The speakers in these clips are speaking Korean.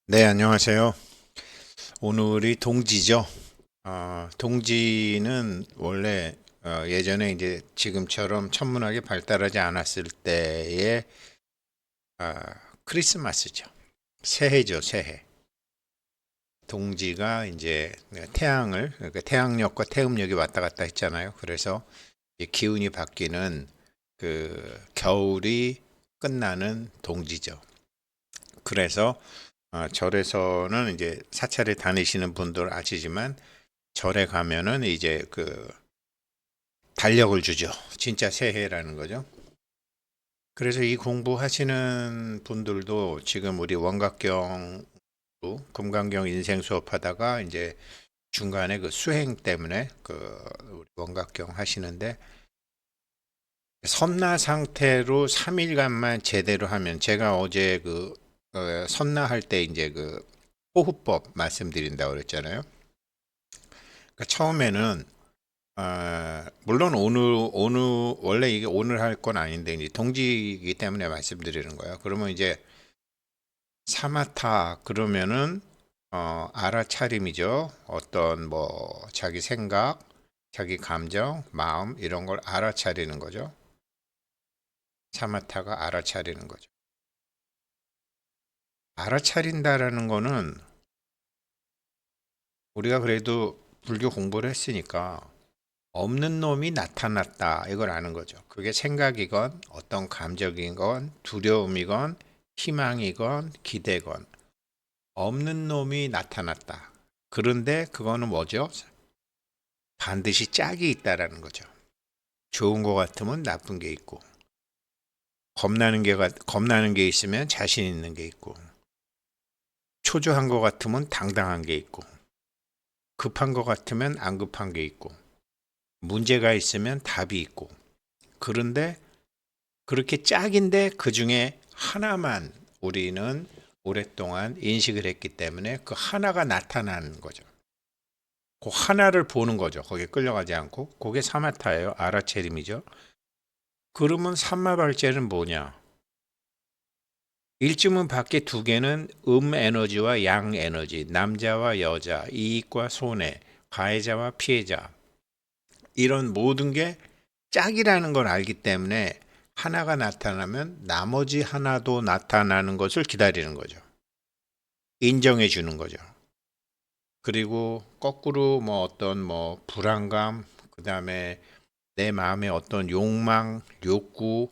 네, 안녕하세요. 오늘이 동지죠. 동지는 원래 예전에 이제 지금처럼 천문학이 발달하지 않았을 때의 크리스마스죠. 새해죠, 새해. 동지가 이제 태양을, 그러니까 태양력과 태음력이 왔다 갔다 했잖아요. 그래서 이 기운이 바뀌는 그 겨울이 끝나는 동지죠. 그래서 절에서는 이제 사찰에 다니시는 분들 아시지만 절에 가면은 이제 그 달력을 주죠. 진짜 새해라는 거죠. 그래서 이 공부하시는 분들도 지금 우리 원각경 금강경 인생 수업하다가 이제 중간에 그 수행 때문에 그 우리 원각경 하시는데 선나 상태로 3일간만 제대로 하면 제가 어제 그 선나할 때 이제 그 호흡법 말씀드린다고 그랬잖아요. 그러니까 처음에는 물론 오늘 원래 이게 오늘 할 건 아닌데 이제 동지이기 때문에 말씀드리는 거예요. 그러면 이제 사마타 그러면은 알아차림이죠. 어떤 뭐 자기 생각, 자기 감정, 마음 이런 걸 알아차리는 거죠. 사마타가 알아차리는 거죠. 알아차린다라는 거는 우리가 그래도 불교 공부를 했으니까 없는 놈이 나타났다. 이걸 아는 거죠. 그게 생각이건 어떤 감정이건 두려움이건 희망이건 기대건 없는 놈이 나타났다. 그런데 그거는 뭐죠? 반드시 짝이 있다라는 거죠. 좋은 거 같으면 나쁜 게 있고 겁나는 게 있으면 자신 있는 게 있고 초조한 거 같으면 당당한 게 있고 급한 거 같으면 안 급한 게 있고 문제가 있으면 답이 있고 그런데 그렇게 짝인데 그 중에 하나만 우리는 오랫동안 인식을 했기 때문에 그 하나가 나타나는 거죠. 그 하나를 보는 거죠. 거기에 끌려가지 않고. 그게 사마타예요. 아라체림이죠. 그러면 삼마발제는 뭐냐? 일주문 밖에 두 개는 에너지와 양 에너지, 남자와 여자, 이익과 손해, 가해자와 피해자. 이런 모든 게 짝이라는 걸 알기 때문에 하나가 나타나면 나머지 하나도 나타나는 것을 기다리는 거죠. 인정해 주는 거죠. 그리고 거꾸로 뭐 어떤 뭐 불안감, 그다음에 내 마음의 어떤 욕망, 욕구,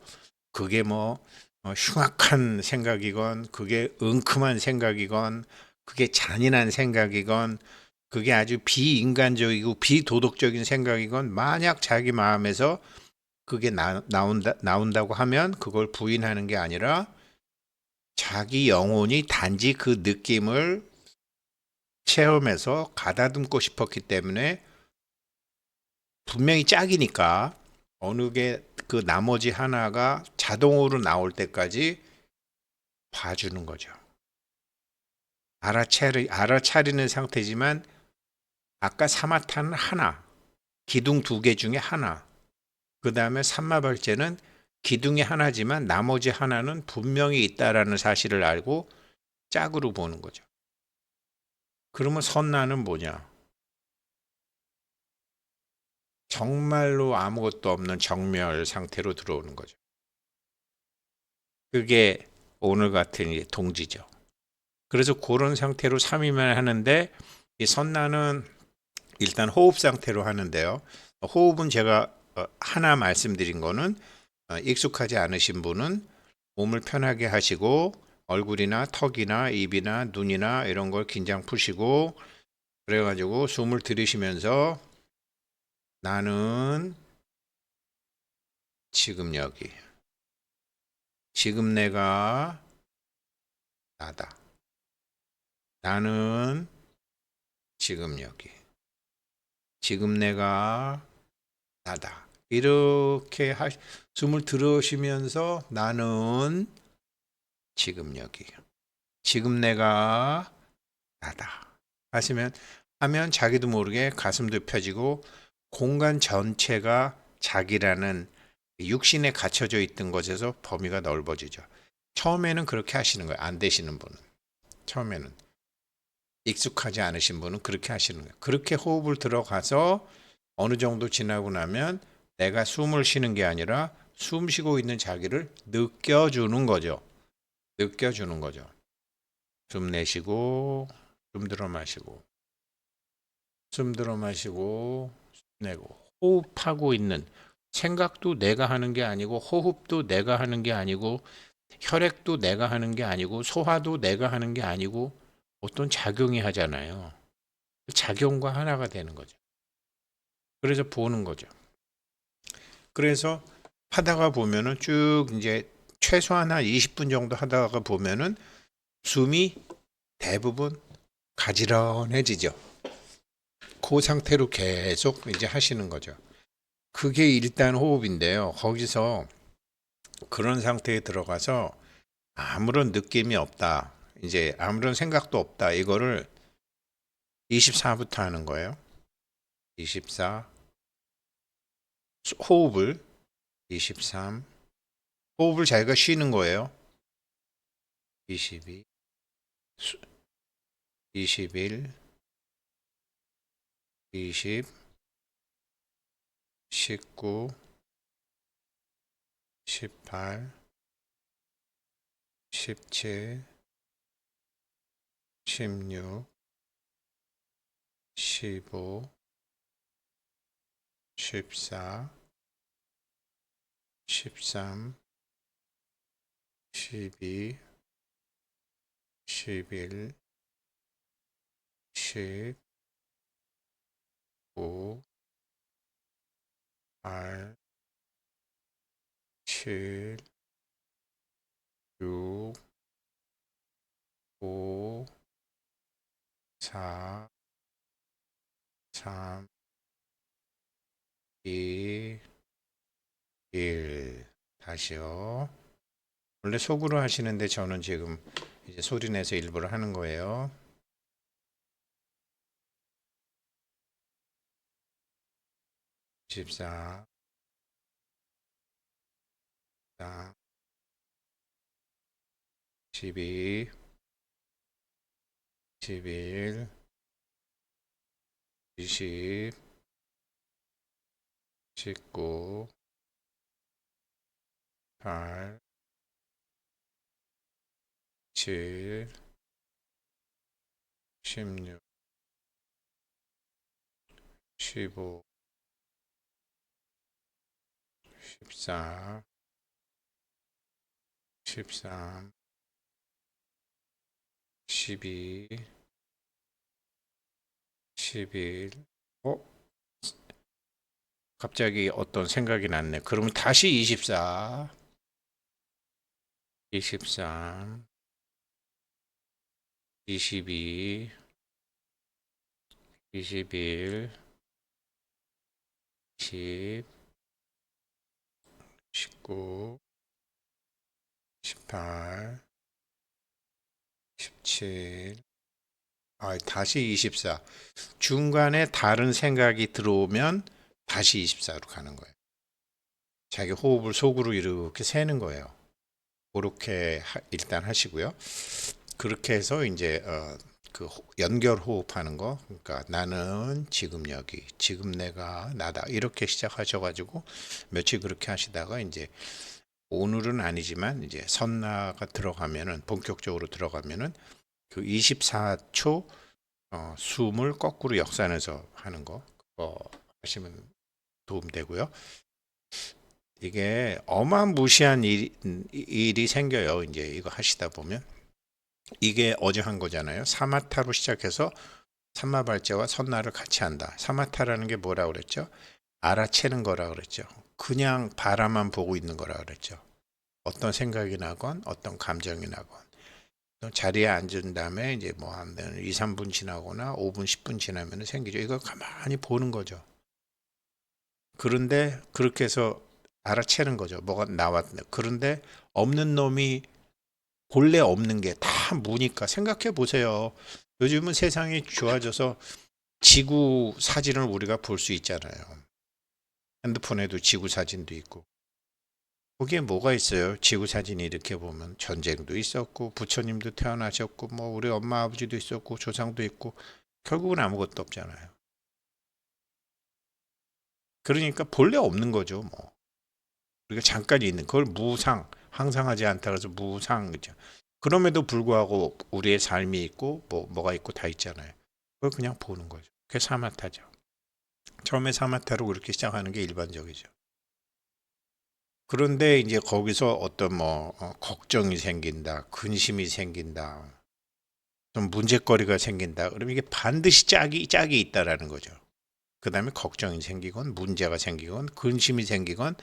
그게 뭐 흉악한 생각이건, 그게 은큼한 생각이건, 그게 잔인한 생각이건, 그게 아주 비인간적이고 비도덕적인 생각이건, 만약 자기 마음에서 그게 나온다고 하면 그걸 부인하는 게 아니라 자기 영혼이 단지 그 느낌을 체험해서 가다듬고 싶었기 때문에 분명히 짝이니까 어느 게 그 나머지 하나가 자동으로 나올 때까지 봐주는 거죠. 알아차리는 상태지만 아까 사마타는 하나, 기둥 두 개 중에 하나. 그 다음에 삼마벌제는 기둥이 하나지만 나머지 하나는 분명히 있다라는 사실을 알고 짝으로 보는 거죠. 그러면 선나는 뭐냐? 정말로 아무것도 없는 정멸 상태로 들어오는 거죠. 그게 오늘 같은 이제 동지죠. 그래서 그런 상태로 3일만 하는데 이 선나는 일단 호흡 상태로 하는데요. 호흡은 제가 하나 말씀드린 거는 익숙하지 않으신 분은 몸을 편하게 하시고 얼굴이나 턱이나 입이나 눈이나 이런 걸 긴장 푸시고 그래가지고 숨을 들이쉬면서 나는 지금 여기, 지금 내가 나다. 나는 지금 여기, 지금 내가 나다. 이렇게 숨을 들으시면서 나는 지금 여기, 지금 내가 나다. 하면 자기도 모르게 가슴도 펴지고 공간 전체가 자기라는 육신에 갇혀져 있던 것에서 범위가 넓어지죠. 처음에는 그렇게 하시는 거예요. 안 되시는 분은. 처음에는. 익숙하지 않으신 분은 그렇게 하시는 거예요. 그렇게 호흡을 들어가서 어느 정도 지나고 나면 내가 숨을 쉬는 게 아니라 숨 쉬고 있는 자기를 느껴주는 거죠. 느껴주는 거죠. 숨 내쉬고, 숨 들어 마시고, 숨 들어 마시고, 숨 내고. 호흡하고 있는 생각도 내가 하는 게 아니고, 호흡도 내가 하는 게 아니고, 혈액도 내가 하는 게 아니고, 소화도 내가 하는 게 아니고, 어떤 작용이 하잖아요. 작용과 하나가 되는 거죠. 그래서 보는 거죠. 그래서 하다가 보면은 쭉 이제 최소한 한 20분 정도 하다가 보면은 숨이 대부분 가지런해지죠. 그 상태로 계속 이제 하시는 거죠. 그게 일단 호흡인데요. 거기서 그런 상태에 들어가서 아무런 느낌이 없다. 이제 아무런 생각도 없다. 이거를 24부터 하는 거예요. 24 호흡을 23 호흡을 자기가 쉬는 거예요. 22 21 20 19 18 17 16 15 14 13 12 11 10 9 8 7 6 5 4 3 2 1 다시요. 원래 속으로 하시는데 저는 지금 이제 소리 내서 일부러 하는 거예요. 14 12 11 20 19 8 7 16 15 14 13 12 11 갑자기 어떤 생각이 났네. 그러면 다시 24 23 22 21 20 19 18 17 다시 24 중간에 다른 생각이 들어오면 다시 24로 가는 거예요. 자기 호흡을 속으로 이렇게 세는 거예요. 그렇게 일단 하시고요. 그렇게 해서 이제 그 연결 호흡하는 거, 그러니까 나는 지금 여기, 지금 내가 나다 이렇게 시작하셔가지고 며칠 그렇게 하시다가 이제 오늘은 아니지만 이제 선나가 들어가면은 본격적으로 들어가면은 그 24초 숨을 거꾸로 역산해서 하는 거 그거 하시면 도움되고요. 이게 어마무시한 일이 생겨요. 이제 이거 하시다 보면 이게 어제 한 거잖아요. 사마타로 시작해서 삼마발자와 선나를 같이 한다. 사마타라는 게 뭐라 그랬죠? 알아채는 거라 그랬죠. 그냥 바라만 보고 있는 거라 그랬죠. 어떤 생각이 나건 어떤 감정이 나건 자리에 앉은 다음에 이제 뭐 한 2, 3분 지나거나 5분, 10분 지나면 생기죠. 이걸 가만히 보는 거죠. 그런데 그렇게 해서 알아채는 거죠. 뭐가 나왔네. 그런데 없는 놈이 본래 없는 게 다 무니까 생각해 보세요. 요즘은 세상이 좋아져서 지구 사진을 우리가 볼 수 있잖아요. 핸드폰에도 지구 사진도 있고. 거기에 뭐가 있어요? 지구 사진이 이렇게 보면 전쟁도 있었고 부처님도 태어나셨고 뭐 우리 엄마 아버지도 있었고 조상도 있고 결국은 아무것도 없잖아요. 그러니까 본래 없는 거죠, 뭐. 우리가 잠깐 있는 그걸 무상, 항상하지 않다 그래서 무상 그죠. 그럼에도 불구하고 우리의 삶이 있고 뭐가 있고 다 있잖아요. 그걸 그냥 보는 거죠. 그게 사마타죠. 처음에 사마타로 그렇게 시작하는 게 일반적이죠. 그런데 이제 거기서 어떤 걱정이 생긴다, 근심이 생긴다, 좀 문제거리가 생긴다. 그러면 이게 반드시 짝이 있다라는 거죠. 그 다음에 걱정이 생기건 문제가 생기건 근심이 생기건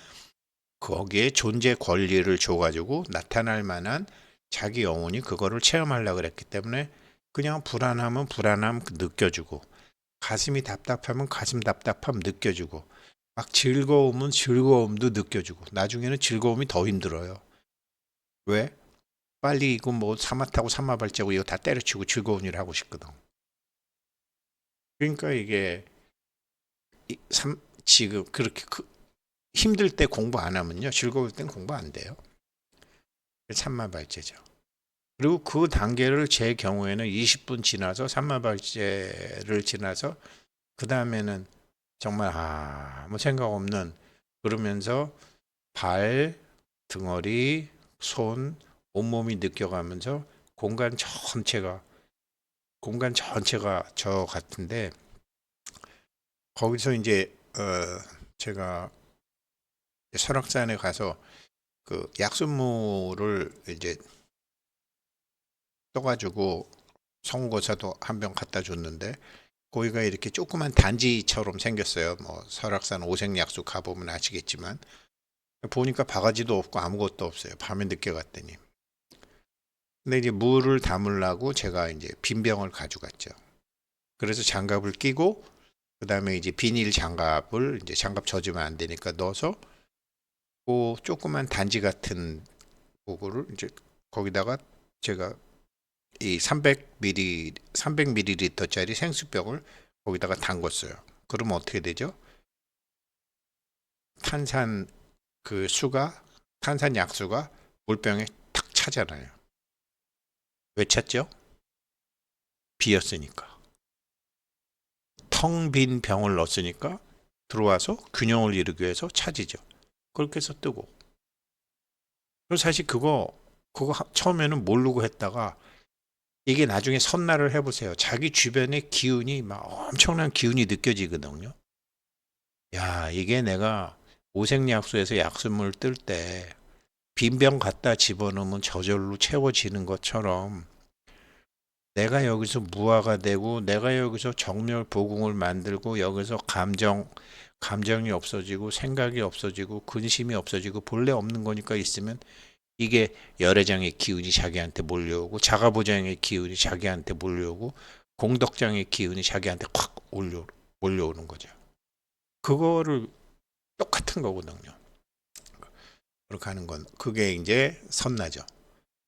거기에 존재 권리를 줘가지고 나타날 만한 자기 영혼이 그거를 체험하려고 그랬기 때문에 그냥 불안하면 불안함 느껴주고 가슴이 답답하면 가슴 답답함 느껴주고 막 즐거움은 즐거움도 느껴주고 나중에는 즐거움이 더 힘들어요. 왜? 빨리 이거 뭐 사마 타고 사마 발자국 이거 다 때려치고 즐거운 일 하고 싶거든. 그러니까 이게 지금 그렇게 힘들 때 공부 안 하면요 즐거울 땐 공부 안 돼요. 산마발제죠. 그리고 그 단계를 제 경우에는 20분 지나서 산마발제를 지나서 그 다음에는 정말 아무 생각 없는 그러면서 발, 등허리, 손, 온몸이 느껴가면서 공간 전체가 저 같은데 거기서 이제 제가 설악산에 가서 그 약수물을 이제 떠가지고 성고사도 한 병 갖다 줬는데 거기가 이렇게 조그만 단지처럼 생겼어요. 뭐 설악산 오색약수 가보면 아시겠지만 보니까 바가지도 없고 아무것도 없어요. 밤에 늦게 갔더니. 근데 이제 물을 담으려고 제가 이제 빈 병을 가져갔죠. 그래서 장갑을 끼고 그다음에 이제 비닐 장갑을 이제 장갑 젖으면 안 되니까 넣어서 그 조그만 단지 같은 그거를 이제 거기다가 제가 이 300ml짜리 생수병을 거기다가 담궜어요. 그러면 어떻게 되죠? 탄산 탄산 약수가 물병에 탁 차잖아요. 왜 찼죠? 비었으니까. 텅 빈 병을 넣었으니까 들어와서 균형을 이루기 위해서 차지죠. 그렇게 해서 뜨고. 그래서 사실 그거 처음에는 모르고 했다가 이게 나중에 선날을 해보세요. 자기 주변에 기운이 막 엄청난 기운이 느껴지거든요. 야, 이게 내가 오색약수에서 약수물 뜰 때 빈병 갖다 집어넣으면 저절로 채워지는 것처럼 내가 여기서 무화가 되고 내가 여기서 정멸보궁을 만들고 여기서 감정이 없어지고 생각이 없어지고 근심이 없어지고 본래 없는 거니까 있으면 이게 열애장의 기운이 자기한테 몰려오고 자가보장의 기운이 자기한테 몰려오고 공덕장의 기운이 자기한테 확 몰려오는 거죠. 그거를 똑같은 거거든요. 그렇게 하는 건 그게 이제 선나죠.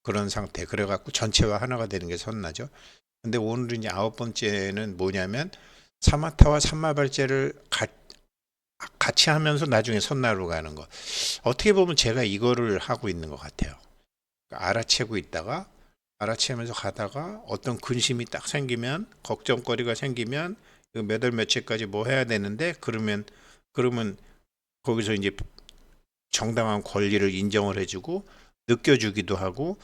그런 상태. 그래갖고 전체와 하나가 되는 게 선나죠. 근데 오늘은 이제 9번째는 뭐냐면 사마타와 삼마발제를 같이 하면서 나중에 선나로 가는 거. 어떻게 보면 제가 이거를 하고 있는 것 같아요. 그러니까 알아채고 있다가 알아채면서 가다가 어떤 근심이 딱 생기면 걱정거리가 생기면 몇 월 며칠까지 뭐 해야 되는데 그러면 거기서 이제 정당한 권리를 인정을 해주고 느껴주기도 하고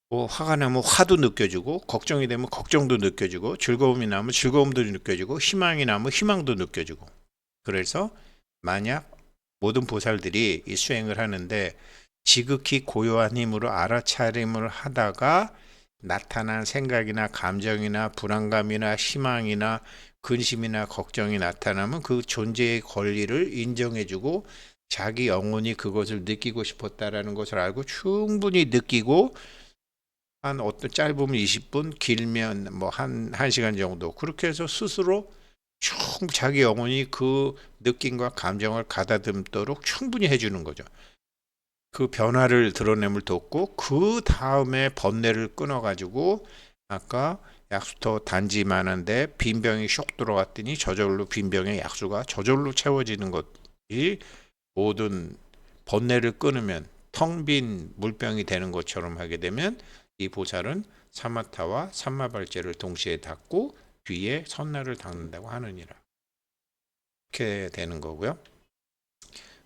뭐 화가 나면 화도 느껴지고 걱정이 되면 걱정도 느껴지고 즐거움이 나면 즐거움도 느껴지고 희망이 나면 희망도 느껴지고 그래서 만약 모든 보살들이 이 수행을 하는데 지극히 고요한 힘으로 알아차림을 하다가 나타난 생각이나 감정이나 불안감이나 희망이나 근심이나 걱정이 나타나면 그 존재의 권리를 인정해주고 자기 영혼이 그것을 느끼고 싶었다라는 것을 알고 충분히 느끼고 한 어떤 짧으면 20분 길면 뭐 한 1시간 정도 그렇게 해서 스스로 자기 영혼이 그 느낌과 감정을 가다듬도록 충분히 해주는 거죠. 그 변화를 드러냄을 돕고 그 다음에 번뇌를 끊어가지고 아까 약수터 단지만한데 빈병이 쇽 들어갔더니 저절로 빈병의 약수가 저절로 채워지는 것이 모든 번뇌를 끊으면 텅 빈 물병이 되는 것처럼 하게 되면 이 보살은 사마타와 삼마발제를 동시에 닦고 뒤에 선나를 닦는다고 하느니라. 이렇게 되는 거고요.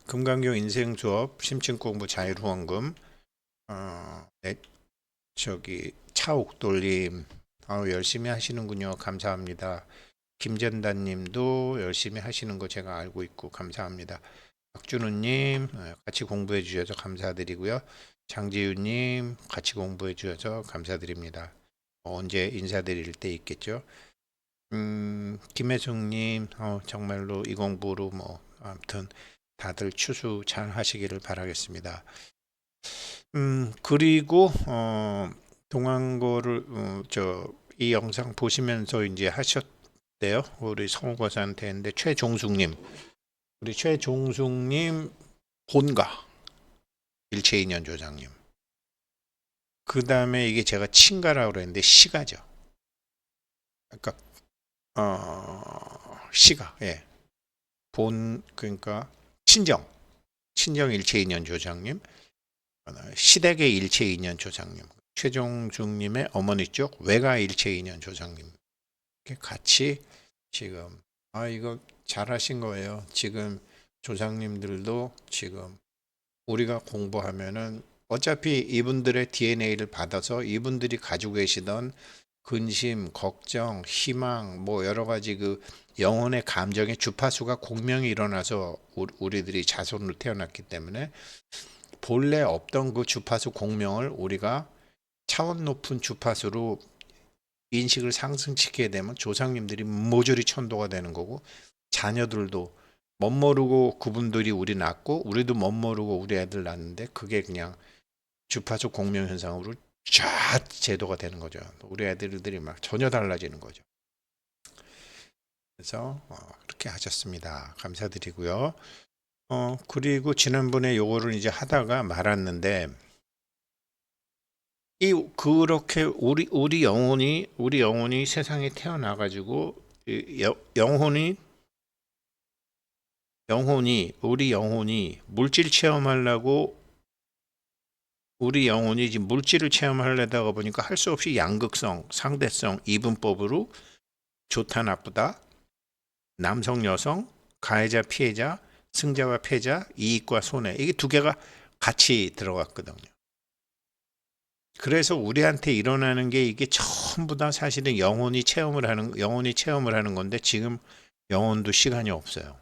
금강경 인생수업 심층공부 자율후원금 네, 차옥돌님 열심히 하시는군요. 감사합니다. 김전단님도 열심히 하시는 거 제가 알고 있고 감사합니다. 박준우님 같이 공부해 주셔서 감사드리고요. 장지윤님 같이 공부해 주셔서 감사드립니다. 언제 인사드릴 때 있겠죠. 김혜숙님 정말로 이 공부로 뭐 아무튼 다들 추수 잘 하시기를 바라겠습니다. 그리고 동안고를 이 영상 보시면서 이제 하셨대요. 우리 성우과사한테 했는데 최종숙님, 우리 최종숙님 본가 일체인연 조장님. 그 다음에 이게 제가 친가라고 그랬는데 시가죠. 그러니까 시가 예. 그러니까 친정 일체인연 조장님. 시댁의 일체인연 조장님, 최종중님의 어머니 쪽 외가 일체인연 조장님 이렇게 같이 지금 이거 잘하신 거예요. 지금 조장님들도 지금 우리가 공부하면은 어차피 이분들의 DNA를 받아서 이분들이 가지고 계시던 근심, 걱정, 희망, 뭐 여러 가지 그 영혼의 감정의 주파수가 공명이 일어나서 우리들이 자손으로 태어났기 때문에 본래 없던 그 주파수 공명을 우리가 차원 높은 주파수로 인식을 상승시키게 되면 조상님들이 모조리 천도가 되는 거고 자녀들도 멋모르고 그분들이 우리 낳고 우리도 멋모르고 우리 애들 낳는데 그게 그냥 주파수 공명 현상으로 쫙 제도가 되는 거죠. 우리 애들이 막 전혀 달라지는 거죠. 그래서 그렇게 하셨습니다. 감사드리고요. 그리고 지난번에 요거를 이제 하다가 말았는데 그렇게 우리 영혼이 세상에 태어나 가지고 우리 영혼이 물질 체험하려고 우리 영혼이 지금 물질을 체험하려다가 보니까 할 수 없이 양극성, 상대성, 이분법으로 좋다 나쁘다, 남성 여성, 가해자 피해자, 승자와 패자, 이익과 손해 이게 두 개가 같이 들어갔거든요. 그래서 우리한테 일어나는 게 이게 전부 다 사실은 영혼이 체험을 하는 건데 지금 영혼도 시간이 없어요.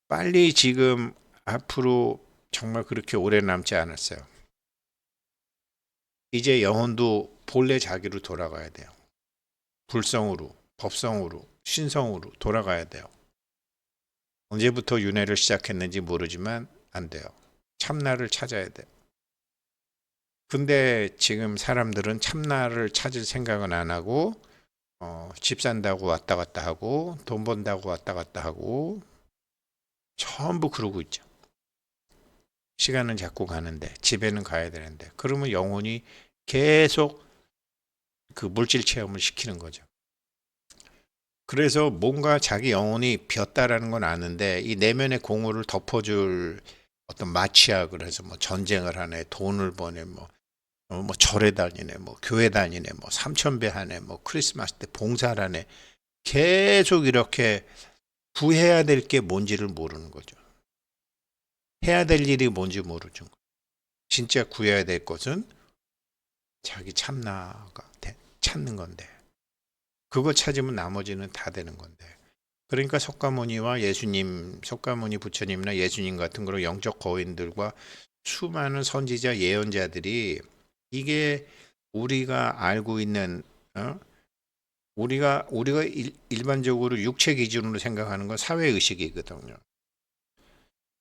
빨리 지금 앞으로 정말 그렇게 오래 남지 않았어요. 이제 영혼도 본래 자기로 돌아가야 돼요. 불성으로, 법성으로, 신성으로 돌아가야 돼요. 언제부터 윤회를 시작했는지 모르지만 안 돼요. 참나를 찾아야 돼요. 근데 지금 사람들은 참나를 찾을 생각은 안 하고 집 산다고 왔다 갔다 하고 돈 번다고 왔다 갔다 하고 전부 그러고 있죠. 시간은 자꾸 가는데 집에는 가야 되는데 그러면 영혼이 계속 그 물질 체험을 시키는 거죠. 그래서 뭔가 자기 영혼이 비었다라는 건 아는데 이 내면의 공허를 덮어줄 어떤 마취약을 해서 뭐 전쟁을 하네, 돈을 버네, 뭐 절에 다니네, 뭐 교회 다니네, 뭐 삼천배 하네, 뭐 크리스마스 때 봉사를 하네. 계속 이렇게 구해야 될 게 뭔지를 모르는 거죠. 해야 될 일이 뭔지 모르죠. 진짜 구해야 될 것은 자기 참나가 찾는 건데 그거 찾으면 나머지는 다 되는 건데 그러니까 석가모니와 석가모니 부처님이나 예수님 같은 그런 영적 거인들과 수많은 선지자 예언자들이 이게 우리가 알고 있는 우리가 일반적으로 육체 기준으로 생각하는 건 사회 의식이거든요.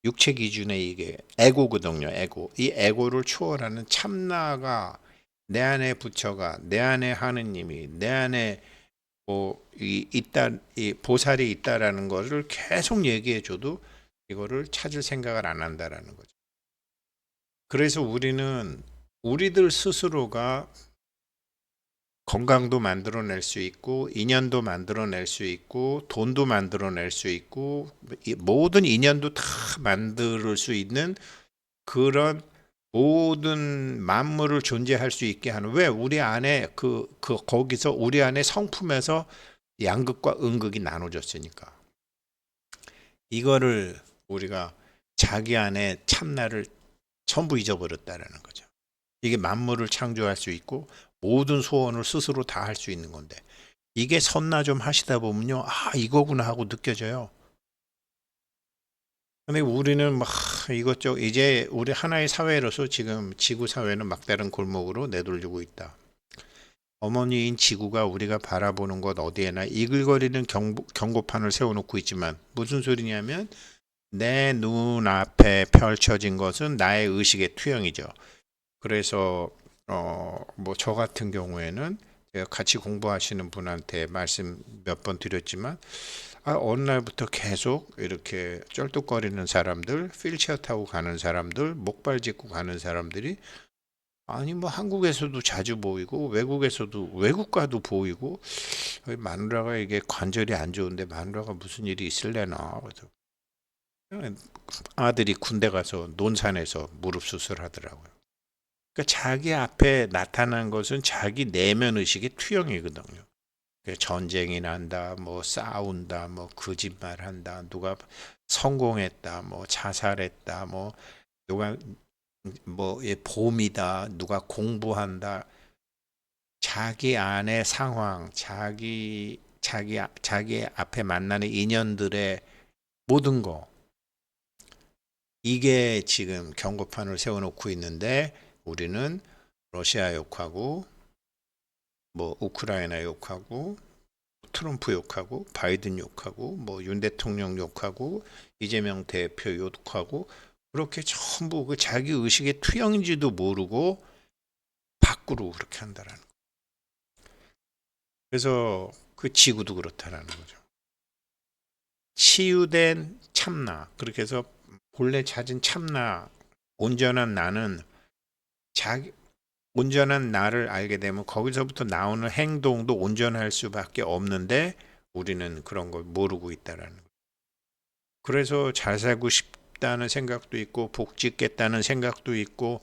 육체 기준의 이게 에고거든요. 에고. 이 에고를 초월하는 참나가 내 안에 부처가 내 안에 하느님이 내 안에 이 보살이 있다라는 것을 계속 얘기해줘도 이거를 찾을 생각을 안 한다라는 거죠. 그래서 우리는 우리들 스스로가 건강도 만들어낼 수 있고 인연도 만들어낼 수 있고 돈도 만들어낼 수 있고 모든 인연도 다 만들 수 있는 그런 모든 만물을 존재할 수 있게 하는 왜 우리 안에 거기서 우리 안에 성품에서 양극과 음극이 나눠졌으니까 이거를 우리가 자기 안에 참나를 전부 잊어버렸다라는 거죠. 이게 만물을 창조할 수 있고 모든 소원을 스스로 다 할 수 있는 건데 이게 선나 좀 하시다 보면요. 아, 이거구나 하고 느껴져요. 근데 우리는 막 이것저것 이제 우리 하나의 사회로서 지금 지구 사회는 막다른 골목으로 내돌리고 있다. 어머니인 지구가 우리가 바라보는 것 어디에나 이글거리는 경고판을 세워놓고 있지만 무슨 소리냐면 내 눈앞에 펼쳐진 것은 나의 의식의 투영이죠. 그래서 뭐 저 같은 경우에는 제가 같이 공부하시는 분한테 말씀 몇 번 드렸지만 어느 날부터 계속 이렇게 쩔뚝거리는 사람들, 휠체어 타고 가는 사람들, 목발 짚고 가는 사람들이 아니 뭐 한국에서도 자주 보이고 외국에서도 외국가도 보이고 마누라가 이게 관절이 안 좋은데 마누라가 무슨 일이 있을래나 그래서 아들이 군대 가서 논산에서 무릎 수술하더라고요. 그러니까 자기 앞에 나타난 것은 자기 내면 의식의 투영이거든요. 전쟁이 난다, 뭐 싸운다, 뭐 거짓말한다, 누가 성공했다, 뭐 자살했다, 뭐 누가 뭐 봄이다, 누가 공부한다. 자기 안의 상황, 자기 앞에 만나는 인연들의 모든 거 이게 지금 경고판을 세워놓고 있는데 우리는 러시아 욕하고 뭐 우크라이나 욕하고 트럼프 욕하고 바이든 욕하고 뭐 윤 대통령 욕하고 이재명 대표 욕하고 그렇게 전부 그 자기 의식의 투영인지도 모르고 밖으로 그렇게 한다라는 거. 그래서 그 지구도 그렇다라는 거죠. 치유된 참나 그렇게 해서 본래 찾은 참나 온전한 나는 자기 온전한 나를 알게 되면 거기서부터 나오는 행동도 온전할 수밖에 없는데 우리는 그런 걸 모르고 있다라는 거예요. 그래서 잘 살고 싶다는 생각도 있고 복 짓겠다는 생각도 있고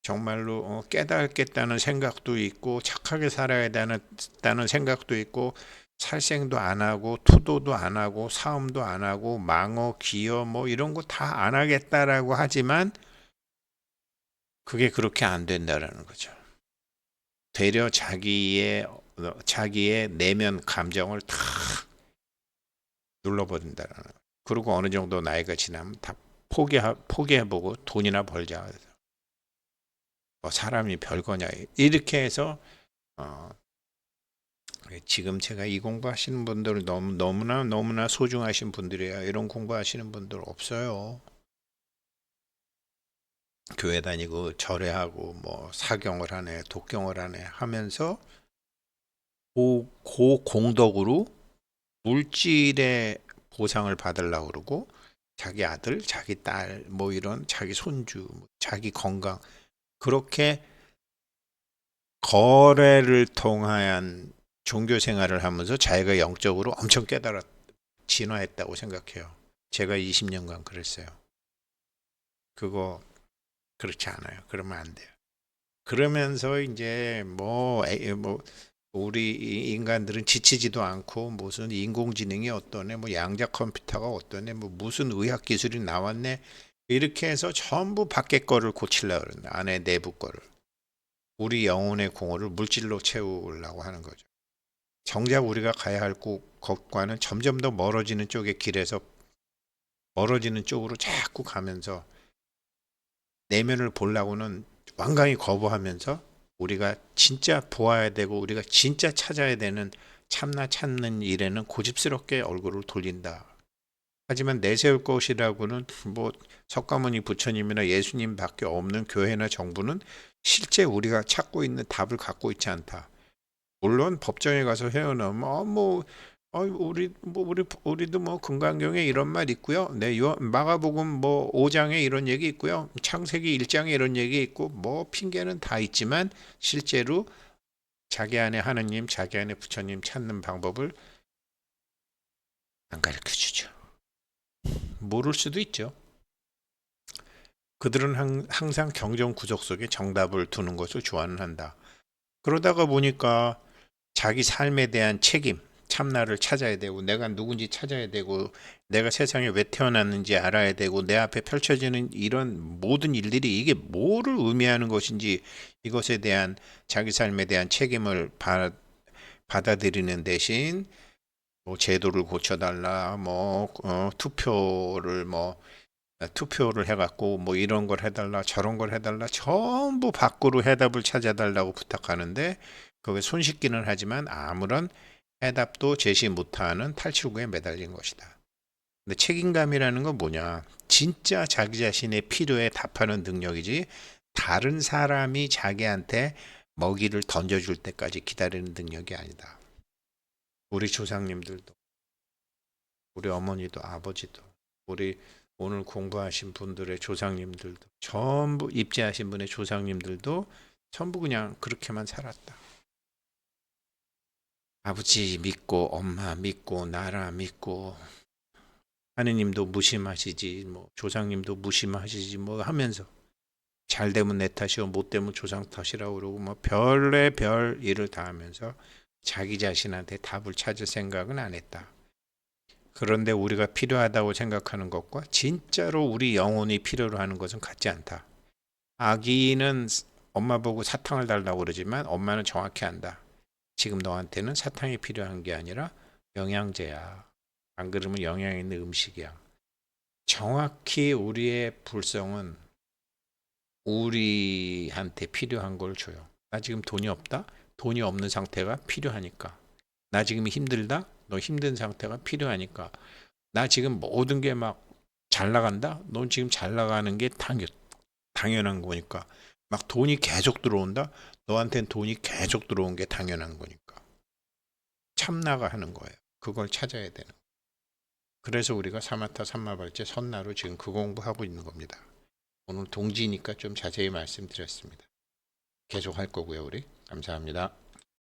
정말로 깨닫겠다는 생각도 있고 착하게 살아야 되는 생각도 있고 살생도 안 하고 투도도 안 하고 사음도 안 하고 망어 기어 뭐 이런 거 다 안 하겠다라고 하지만 그게 그렇게 안 된다라는 거죠. 되려 자기의 내면 감정을 다 눌러버린다는 거예요. 그리고 어느 정도 나이가 지나면 다 포기해보고 돈이나 벌자. 뭐 사람이 별거냐 이렇게 해서 지금 제가 이 공부하시는 분들 너무나 소중하신 분들이에요. 이런 공부하시는 분들 없어요. 교회 다니고 절에하고 뭐 사경을 하네 독경을 하네 하면서 그 공덕으로 물질의 보상을 받으려고 그러고 자기 아들, 자기 딸, 뭐 이런 자기 손주, 자기 건강 그렇게 거래를 통한 종교 생활을 하면서 자기가 영적으로 엄청 진화했다고 생각해요. 제가 20년간 그랬어요. 그거 그렇지 않아요. 그러면 안 돼요. 그러면서 이제 뭐 우리 인간들은 지치지도 않고 무슨 인공지능이 어떠네, 뭐 양자 컴퓨터가 어떠네, 뭐 무슨 의학 기술이 나왔네 이렇게 해서 전부 밖에 거를 고치려고 그런다. 안에 내부 거를. 우리 영혼의 공허를 물질로 채우려고 하는 거죠. 정작 우리가 가야 할 곳과는 점점 더 멀어지는 쪽의 길에서 멀어지는 쪽으로 자꾸 가면서 내면을 보려고는 완강히 거부하면서 우리가 진짜 보아야 되고 우리가 진짜 찾아야 되는 참나 찾는 일에는 고집스럽게 얼굴을 돌린다. 하지만 내세울 것이라고는 뭐 석가모니 부처님이나 예수님밖에 없는 교회나 정부는 실제 우리가 찾고 있는 답을 갖고 있지 않다. 물론 법정에 가서 헤어나오면 우리도 뭐 금강경에 이런 말 있고요. 네, 마가복음 뭐 5장에 이런 얘기 있고요. 창세기 1장에 이런 얘기 있고 뭐 핑계는 다 있지만 실제로 자기 안에 하느님, 자기 안에 부처님 찾는 방법을 안 가르쳐 주죠. 모를 수도 있죠. 그들은 항상 경전 구적 속에 정답을 두는 것을 좋아는 한다. 그러다가 보니까 자기 삶에 대한 책임, 참나를 찾아야 되고, 내가 누군지 찾아야 되고, 내가 세상에 왜 태어났는지 알아야 되고, 내 앞에 펼쳐지는 이런 모든 일들이 이게 뭐를 의미하는 것인지, 이것에 대한 자기 삶에 대한 책임을 받아들이는 대신 뭐 제도를 고쳐달라, 투표를 해갖고 뭐 이런 걸 해달라, 저런 걸 해달라, 전부 밖으로 해답을 찾아달라고 부탁하는데, 그게 손 씻기는 하지만 아무런 해답도 제시 못하는 탈출구에 매달린 것이다. 근데 책임감이라는 건 뭐냐? 진짜 자기 자신의 필요에 답하는 능력이지, 다른 사람이 자기한테 먹이를 던져줄 때까지 기다리는 능력이 아니다. 우리 조상님들도, 우리 어머니도, 아버지도, 우리 오늘 공부하신 분들의 조상님들도, 전부 입지하신 분의 조상님들도 전부 그냥 그렇게만 살았다. 아버지 믿고, 엄마 믿고, 나라 믿고, 하느님도 무심하시지, 뭐 조상님도 무심하시지, 뭐 하면서 잘 되면 내 탓이요, 못 되면 조상 탓이라고 그러고, 뭐 별의 별 일을 다 하면서 자기 자신한테 답을 찾을 생각은 안 했다. 그런데 우리가 필요하다고 생각하는 것과 진짜로 우리 영혼이 필요로 하는 것은 같지 않다. 아기는 엄마 보고 사탕을 달라고 그러지만 엄마는 정확히 안다. 지금 너한테는 사탕이 필요한 게 아니라 영양제야. 안 그러면 영양 있는 음식이야. 정확히 우리의 불성은 우리한테 필요한 걸 줘요. 나 지금 돈이 없다? 돈이 없는 상태가 필요하니까. 나 지금 힘들다? 너 힘든 상태가 필요하니까. 나 지금 모든 게 막 잘 나간다? 넌 지금 잘 나가는 게 당연한 거니까. 막 돈이 계속 들어온다? 너한텐 돈이 계속 들어온 게 당연한 거니까. 참나가 하는 거예요. 그걸 찾아야 되는. 그래서 우리가 사마타 삼마발제 선나로 지금 그 공부하고 있는 겁니다. 오늘 동지니까 좀 자세히 말씀드렸습니다. 계속 할 거고요, 우리. 감사합니다.